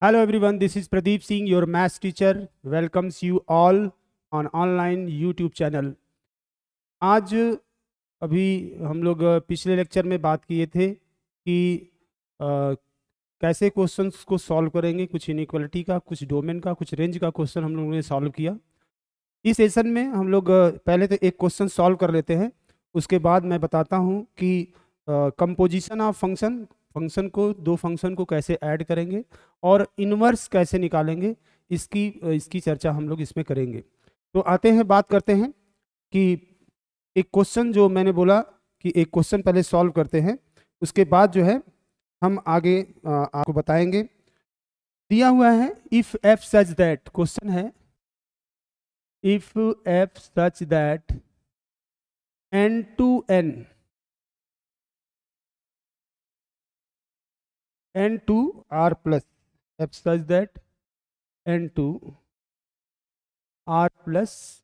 Hello everyone, this is Pradeep Singh, your maths teacher. Welcomes you all on online YouTube channel. आज अभी हम लोग पिछले lecture में बात किए थे कि कैसे क्वेश्चंस को सॉल्व करेंगे। कुछ इनइक्वालिटी का, कुछ डोमेन का, कुछ रेंज का क्वेश्चन हम लोगों ने सॉल्व किया। इस सेशन में हम लोग पहले तो एक क्वेश्चन सॉल्व कर लेते हैं, उसके बाद मैं बताता हूँ कि कंपोजिशन ऑफ फंक्शन को, दो फंक्शन को कैसे ऐड करेंगे और इन्वर्स कैसे निकालेंगे, इसकी चर्चा हम लोग इसमें करेंगे। तो आते हैं, बात करते हैं कि एक क्वेश्चन जो मैंने बोला कि एक क्वेश्चन पहले सॉल्व करते हैं, उसके बाद जो है हम आगे आपको बताएंगे। दिया हुआ है if f such that, question है if f such that n to n to r plus, f such that n to r plus,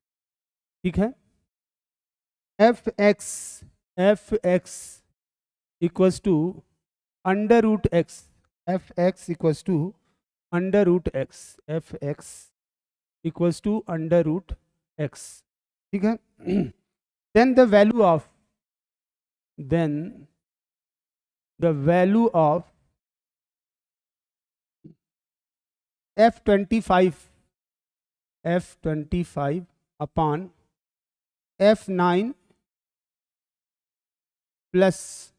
ठीक है, f x equals to under root x, f x equals to under root x, f x equals to under root x, ठीक है। then the value of f25 upon f9 plus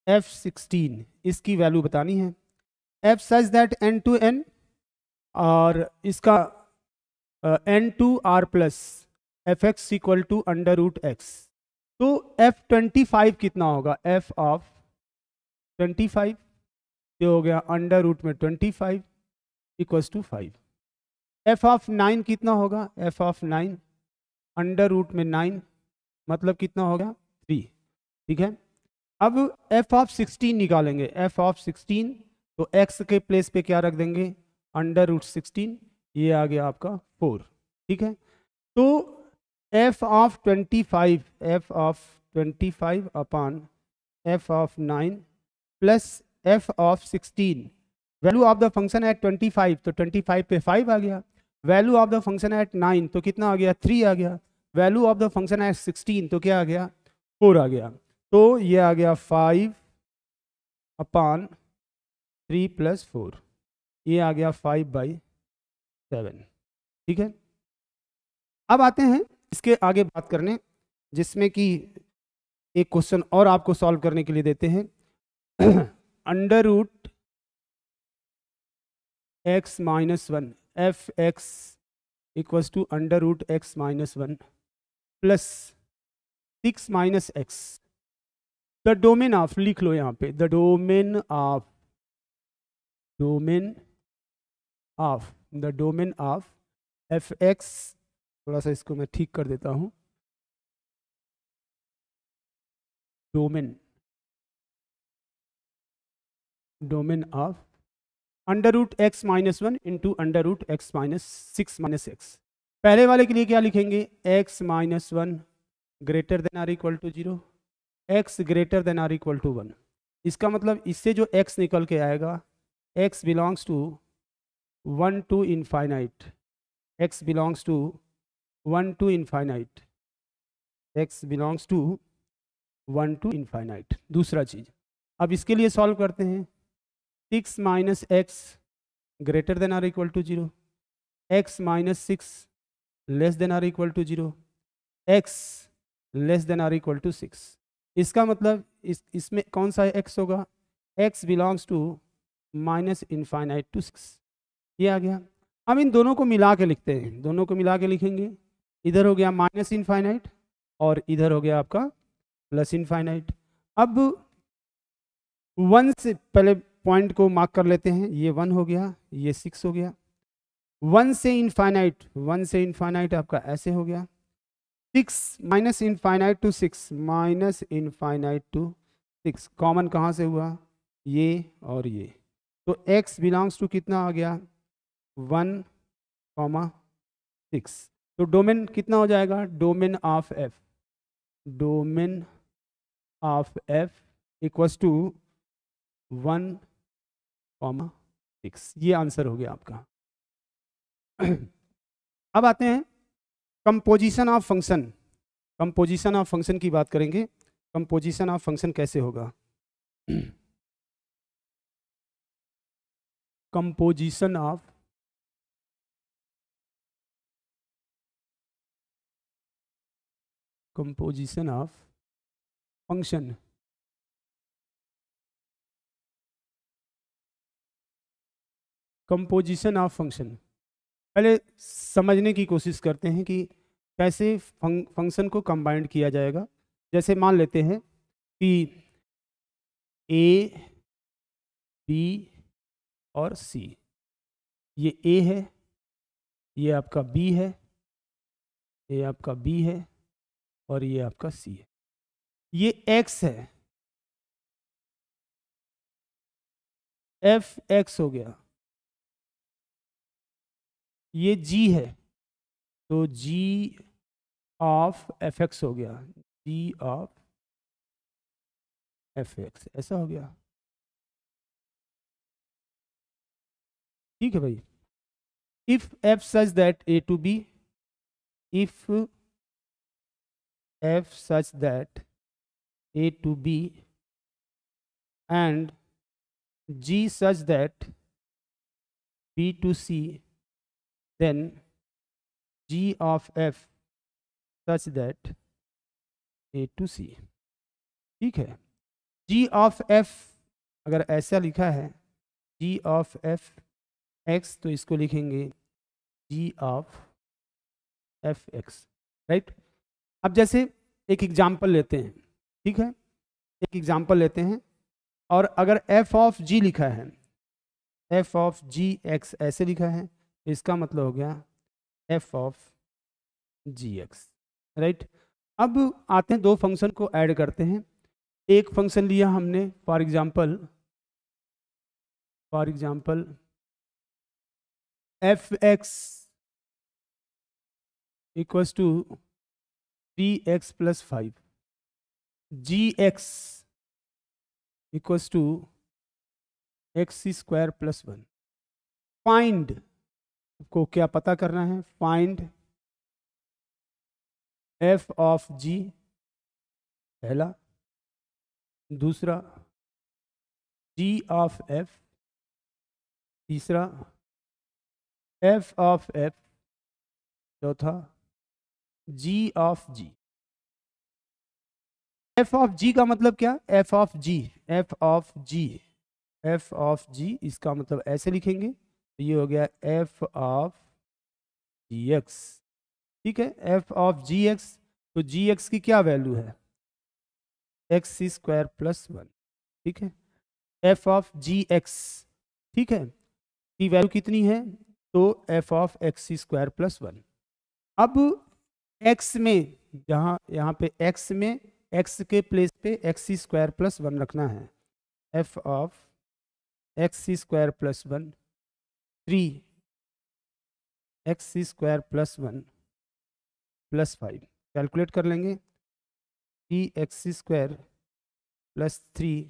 f16, इसकी value बतानी है। f such that n to n और इसका n to r plus f x equal to under root x. तो f25 कितना होगा, f ऑफ 25 ये हो गया अंडर रूट में 25 इक्वल्स टू 5। f ऑफ 9 कितना होगा, f ऑफ 9 अंडर रूट में 9 मतलब कितना होगा 3, ठीक है। अब f ऑफ 16 निकालेंगे, f ऑफ 16 तो x के प्लेस पे क्या रख देंगे, अंडर रूट 16, ये आ गया आपका 4, ठीक है। तो f of 25 upon f of 9 plus f of 16, value of the function at 25 तो 25 पे 5 आ गया, value of the function at 9 तो कितना आ गया 3 आ गया, value of the function at 16 तो क्या आ गया 4 आ गया। तो ये आ गया 5 अपॉन 3 प्लस 4, ये आ गया 5/7, ठीक है। अब आते हैं इसके आगे बात करने, जिसमें कि एक क्वेश्चन और आपको सॉल्व करने के लिए देते हैं। Under root x minus 1, f x equals to under root x minus 1 plus 6 minus x. The domain of, लिख लो यहाँ पे, the domain of f x, थोड़ा सा इसको मैं ठीक कर देता हूँ, domain of under root x minus 1 into under root x minus 6 minus x. पहले वाले के लिए क्या लिखेंगे, x minus 1 greater than or equal to 0, x greater than or equal to 1। इसका मतलब इससे जो x निकल के आएगा, x belongs to 1 to infinite, x belongs to 1 to infinite, x belongs to 1 to infinite. दूसरा चीज, अब इसके लिए सॉल्व करते हैं, 6 minus x greater than or equal to 0, x minus 6 less than or equal to 0, x less than or equal to 6। इसका मतलब इसमें कौन सा x होगा, x belongs to minus infinite to 6, ये आ गया। अब इन दोनों को मिला के लिखते हैं, दोनों को मिला के लिखेंगे, इधर हो गया माइनस इनफाइनाइट और इधर हो गया आपका प्लस इनफाइनाइट। अब 1 से पहले पॉइंट को मार्क कर लेते हैं, ये 1 हो गया, ये 6 हो गया। 1 से इनफाइनाइट आपका ऐसे हो गया, 6 minus infinite to 6, minus infinite to 6, common कहाँ से हुआ, ये और ये, तो x बिलोंग्स टू कितना आ गया 1,6। तो डोमेन कितना हो जाएगा, domain of f equals to 1,6। 6, ये आंसर हो गया आपका। अब आते हैं composition of function. Composition of function की बात करेंगे। कंपोजिशन ऑफ फंक्शन कैसे होगा? Composition of function. Composition of function पहले समझने की कोशिश करते हैं कि कैसे फंक्शन को कंबाइंड किया जाएगा। जैसे मान लेते हैं कि ए, बी और सी, ये ए है, ये आपका बी है, ये आपका बी है और ये आपका सी है। ये एक्स है, एफ एक्स हो गया। ये जी है तो जी ऑफ एफ एक्स हो गया, जी ऑफ एफ एक्स, ऐसा हो गया। ठीक है भाई। If f such that a to b, if f such that a to b and G such that B to C, then G of F such that A to C। ठीक है। G of F अगर ऐसा लिखा है G of F X, तो इसको लिखेंगे G of F X, right. अब जैसे एक एग्जाम्पल लेते हैं, ठीक है, एक एग्जाम्पल लेते हैं। और अगर f ऑफ g लिखा है, f ऑफ जी एक्स ऐसे लिखा है, इसका मतलब हो गया f of g x, right. अब आते हैं दो फंक्शन को ऐड करते हैं। एक फंक्शन लिया हमने for example f x equals to 3x + 5, g x equals to x² + 1। Find को क्या पता करना है? फाइंड f ऑफ g, पहला। दूसरा g ऑफ f, तीसरा f ऑफ f, चौथा g of g। f of g का मतलब क्या? f of g, f of g, f of g, इसका मतलब ऐसे लिखेंगे, तो ये हो गया f ऑफ gx। ठीक है, f ऑफ gx, तो gx की क्या वैल्यू है? x² + 1। ठीक है, f ऑफ gx, ठीक है, की वैल्यू कितनी है? तो f ऑफ x² + 1। अब x में, जहाँ यहाँ पे x में, x के प्लेस पे x² + 1 रखना है। f of x² + 1 3 x² + 1 + 5, calculate कर लेंगे। 3x² + 3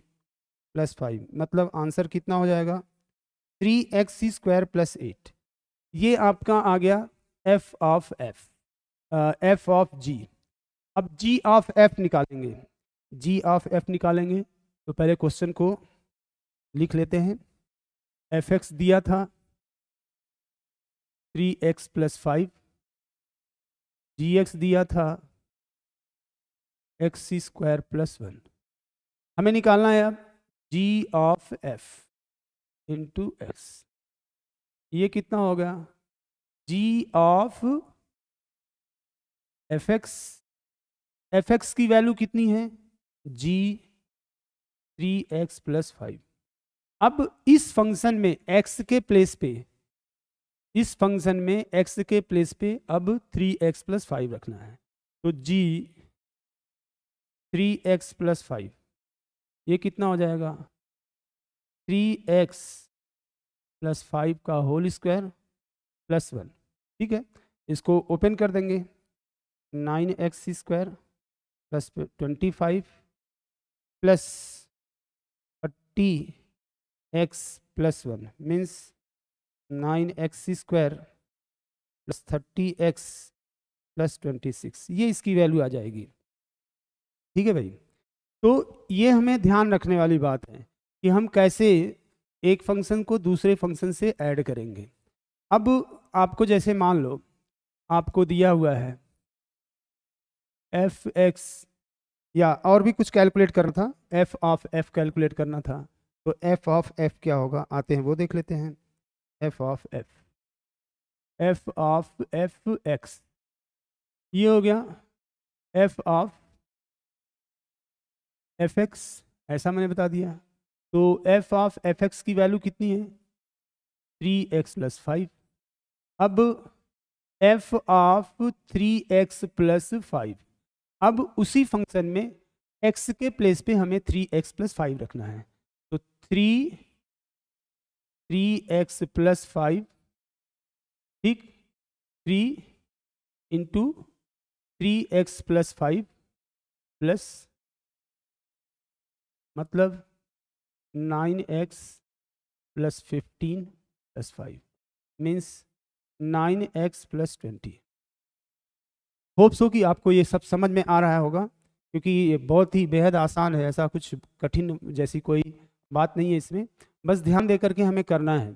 + 5, मतलब आंसर कितना हो जाएगा? 3x² + 8। ये आपका आ गया f of f, f of g। अब g ऑफ f निकालेंगे, g ऑफ f निकालेंगे तो पहले क्वेश्चन को लिख लेते हैं। fx दिया था 3x + 5, gx दिया था x² + 1। हमें निकालना है अब g of f into x। ये कितना हो गया? g ऑफ fx की वैल्यू कितनी है? g 3x + 5। अब इस फंक्शन में x के प्लेस पे, इस फंक्शन में x के प्लेस पे अब 3x + 5 रखना है, तो g 3x + 5, ये कितना हो जाएगा? 3x + 5 का होल स्क्वायर + 1। ठीक है, इसको ओपन कर देंगे। 9x² + 25 + 30 x plus 1 means 9x² plus 30x plus 26, ये इसकी वैल्यू आ जाएगी। ठीक है भाई, तो ये हमें ध्यान रखने वाली बात है कि हम कैसे एक फंक्शन को दूसरे फंक्शन से ऐड करेंगे। अब आपको जैसे मान लो आपको दिया हुआ है एफ एक्स, या और भी कुछ कैलकुलेट करना था, एफ ऑफ एफ कैलकुलेट करना था, तो एफ ऑफ एफ क्या होगा आते हैं वो देख लेते हैं। एफ ऑफ एफ एक्स, ये हो गया एफ ऑफ एफ एक्स, ऐसा मैंने बता दिया। तो एफ ऑफ एफ एक्स की वैल्यू कितनी है 3x प्लस 5। अब एफ ऑफ 3x प्लस 5, अब उसी फंक्शन में x के प्लेस पे हमें 3x प्लस 5 रखना है, तो 3x प्लस 5, ठीक, 3 इंटू 3x प्लस 5 प्लस मतलब 9x plus 15 plus 5 means 9x plus 20। Hopes हो कि आपको ये सब समझ में आ रहा होगा, क्योंकि ये बहुत ही बेहद आसान है, ऐसा कुछ कठिन जैसी कोई बात नहीं है इसमें, बस ध्यान दे करके हमें करना है।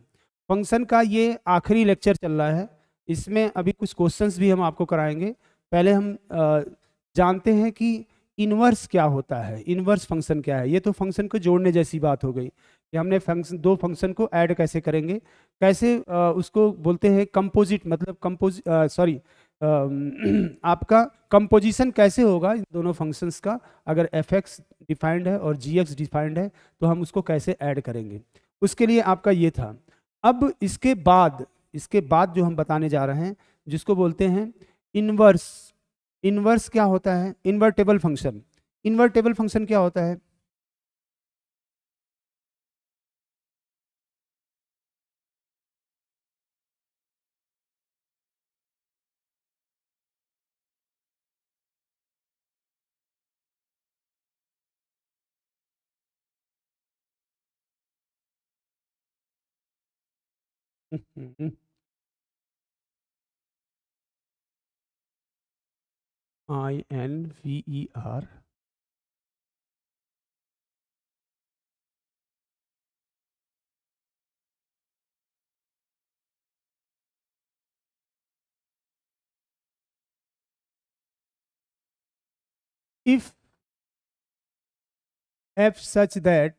फंक्शन का ये आखिरी लेक्चर चल रहा है, इसमें अभी कुछ क्वेश्चंस भी हम आपको कराएंगे। पहले हम जानते हैं कि इन्वर्स क्या होता है, इन्वर्स फंक्शन क्या है। ये तो फंक्शन को जोड़ने जैसी बात हो गई कि हमने फंक्शन, दो फंक्शन को ऐड कैसे करेंगे, कैसे उसको बोलते हैं कंपोजिट, मतलब सॉरी आपका कंपोजिशन कैसे होगा इन दोनों फंक्शंस का, अगर एफ एक्स डिफाइंड है और जी एक्स डिफाइंड है तो हम उसको कैसे ऐड करेंगे, उसके लिए आपका ये था। अब इसके बाद जो हम बताने जा रहे हैं जिसको बोलते हैं इन्वर्स। इन्वर्स क्या होता है, इन्वर्टेबल फंक्शन। इन्वर्टेबल फंक्शन क्या होता है, INVER, if f such that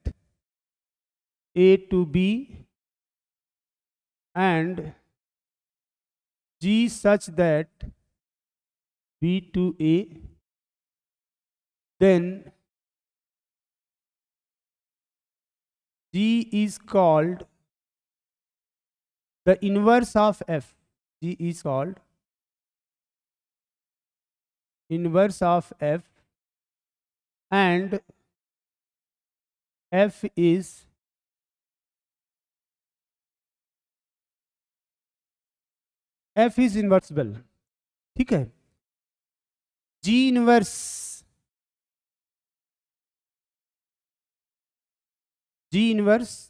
a to b and g such that b to a, then g is called the inverse of f. G is called inverse of f, and f is invertible. ठीक है, g inverse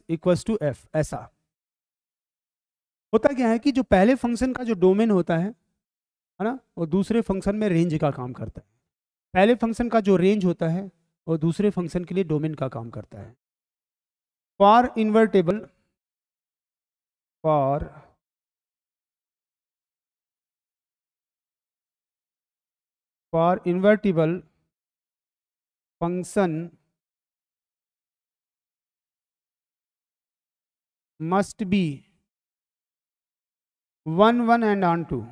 equals to f. ऐसा होता क्या है कि जो पहले function का जो डोमेन होता है ना, वो दूसरे फंक्शन में रेंज का काम करता है। पहले फंक्शन का जो रेंज होता है वो दूसरे फंक्शन के लिए डोमेन का काम करता है। For invertible, for invertible function must be 1 1 and onto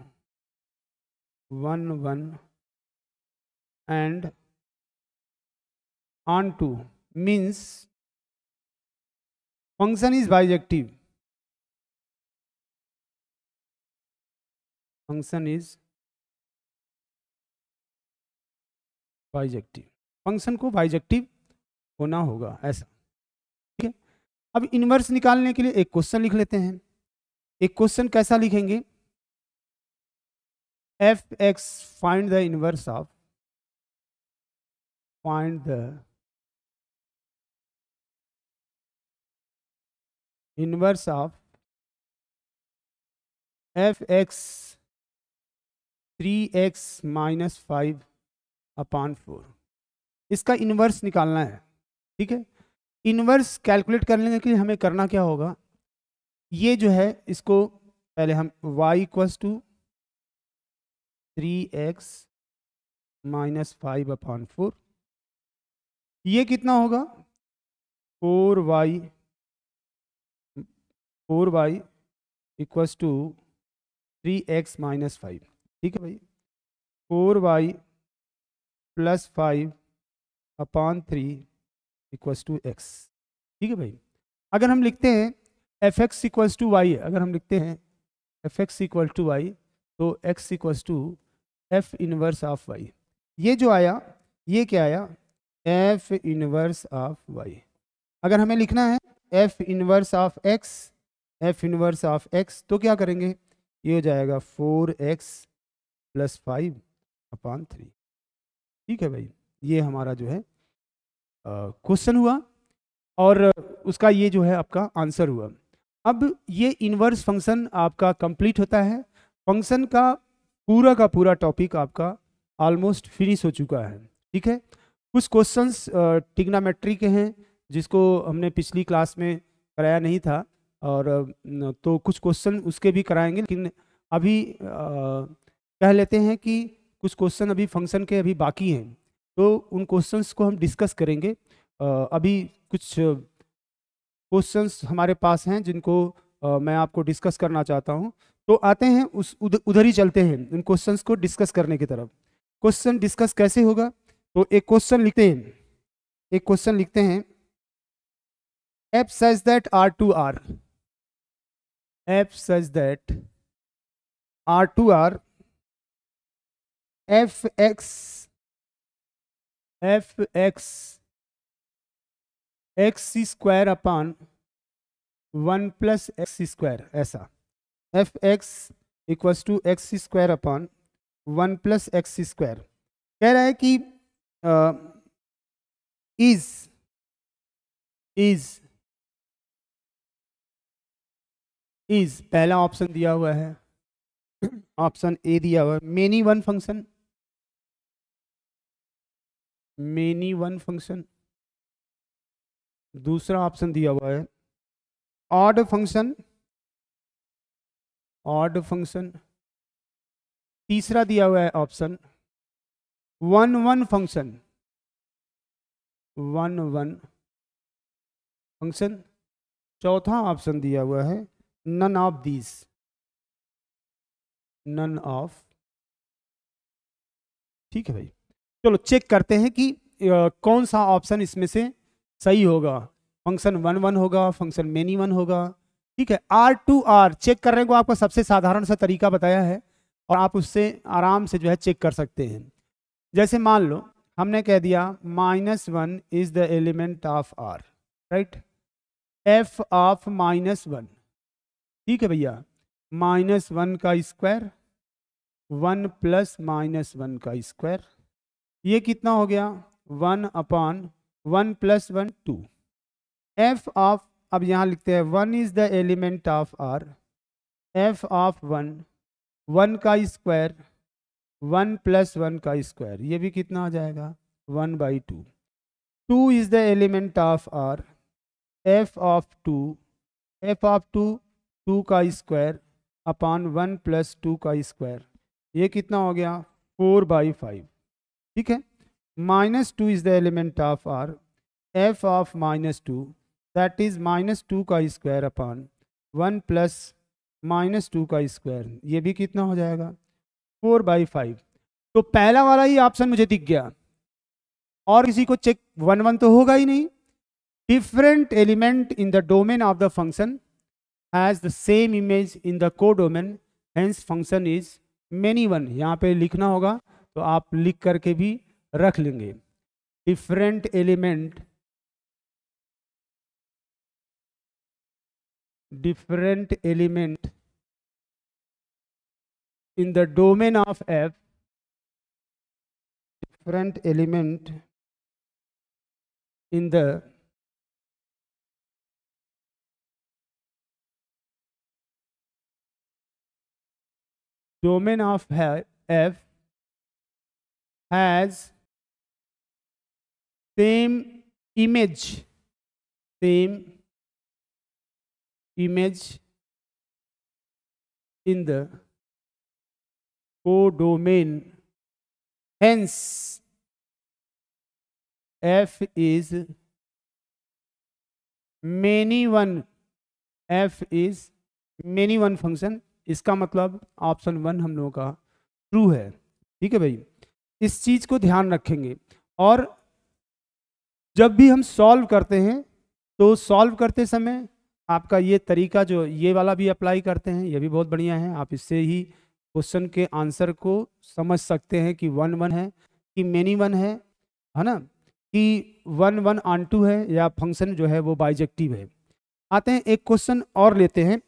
1 1 and onto means function is bijective. Function is bijective, function को बाइजेक्टिव होना होगा ऐसा। ठीक है, अब इन्वर्स निकालने के लिए एक क्वेश्चन लिख लेते हैं। एक क्वेश्चन कैसा लिखेंगे, F x find the inverse of, find the inverse of f x 3x minus 5/4, इसका इनवर्स निकालना है। ठीक है, इनवर्स कैलकुलेट करने के लिए हमें करना क्या होगा, ये जो है इसको पहले हम y equals to 3x minus 5/4, ये कितना होगा 4y equals to 3x minus 5। ठीक है भाई, 4y plus 5/3 equals to x। ठीक है भाई, अगर हम लिखते हैं f x equals to y, अगर हम लिखते हैं f x equal to y, तो x equals to f inverse of y. ये जो आया, ये क्या आया, एफ इनवर्स ऑफ वाई। अगर हमें लिखना है F inverse of x, F inverse of x, तो क्या करेंगे, ये हो जाएगा 4x प्लस 5/3। ठीक है भाई, ये हमारा जो है क्वेश्चन हुआ और उसका ये जो है आपका आंसर हुआ। अब ये इनवर्स फंक्शन आपका कंप्लीट होता है, फंक्शन का पूरा टॉपिक आपका ऑलमोस्ट फिनिश हो चुका है। ठीक है, कुछ क्वेश्चंस ट्रिग्नोमेट्री के हैं जिसको हमने पिछली क्लास में कराया नहीं था, और तो कुछ क्वेश्चन उसके भी कराएंगे, लेकिन अभी कह लेते हैं कि कुछ क्वेश्चन अभी फंक्शन के अभी बाकी हैं, तो उन क्वेश्चंस को हम डिस्कस करेंगे। अभी कुछ क्वेश्चंस हमारे पास हैं जिनको मैं आपको डिस्कस करना चाहता हूं, तो आते हैं उधर ही चलते हैं उन क्वेश्चंस को डिस्कस करने की तरफ। क्वेश्चन डिस्कस कैसे होगा, तो एक क्वेश्चन लिखते हैं f such that R2R, f such that R2R fx x square upon 1 plus x square, ऐसा f x equals to x square upon 1 plus x square. कह रहा है कि इज पहला ऑप्शन दिया हुआ है, ऑप्शन ए दिया हुआ है मेनी वन फंक्शन, दूसरा ऑप्शन दिया हुआ है ऑड फंक्शन, तीसरा दिया हुआ है ऑप्शन 1 फंक्शन, चौथा ऑप्शन दिया हुआ है नन ऑफ। ठीक है भाई, चलो चेक करते हैं कि कौन सा ऑप्शन इसमें से सही होगा, फंक्शन 1 होगा, फंक्शन मेनी वन होगा। ठीक है, R2R चेक करने को आपको सबसे साधारण सा तरीका बताया है और आप उससे आराम से जो है चेक कर सकते हैं। जैसे मान लो हमने कह दिया -1 is the element of R, right, f of -1। ठीक है भैया, -1 का स्क्वायर 1 प्लस -1 का स्क्वायर, ये कितना हो गया 1/1 प्लस 1 2। एफ ऑफ, अब यहाँ लिखते हैं 1 is the element of R, f of 1 का स्क्वायर 1 प्लस 1 का स्क्वायर, ये भी कितना हो जाएगा 1/2। 2 is the element of R, f of 2 2 का स्क्वायर अपॉन 1 प्लस 2 का स्क्वायर, ये कितना हो गया 4/5। ठीक है, -2 is the element of R, f of -2 that is -2 का स्क्वायर अपॉन 1 प्लस -2 का स्क्वायर, ये भी कितना हो जाएगा 4/5। तो पहला वाला ही ऑप्शन मुझे दिख गया, और किसी को चेक 1 तो होगा ही नहीं। Different element in the domain of the function has the same image in the codomain, hence function is many one. यहाँ पे लिखना होगा तो आप लिख करके भी रख लेंगे, different element in the domain of f, different element in the domain of f has same image in the codomain, hence f is many one function. इसका मतलब ऑप्शन 1 हम लोगों का ट्रू है। ठीक है भाई, इस चीज को ध्यान रखेंगे। और जब भी हम सॉल्व करते हैं तो सॉल्व करते समय आपका ये तरीका जो ये वाला भी अप्लाई करते हैं, ये भी बहुत बढ़िया है। आप इससे ही क्वेश्चन के आंसर को समझ सकते हैं कि 1 1 है कि मेनी वन है ना, कि 1 1 ऑन 2 है या फंक्शन जो है वो बाइजेक्टिव है। आते हैं एक क्वेश्चन और लेते हैं।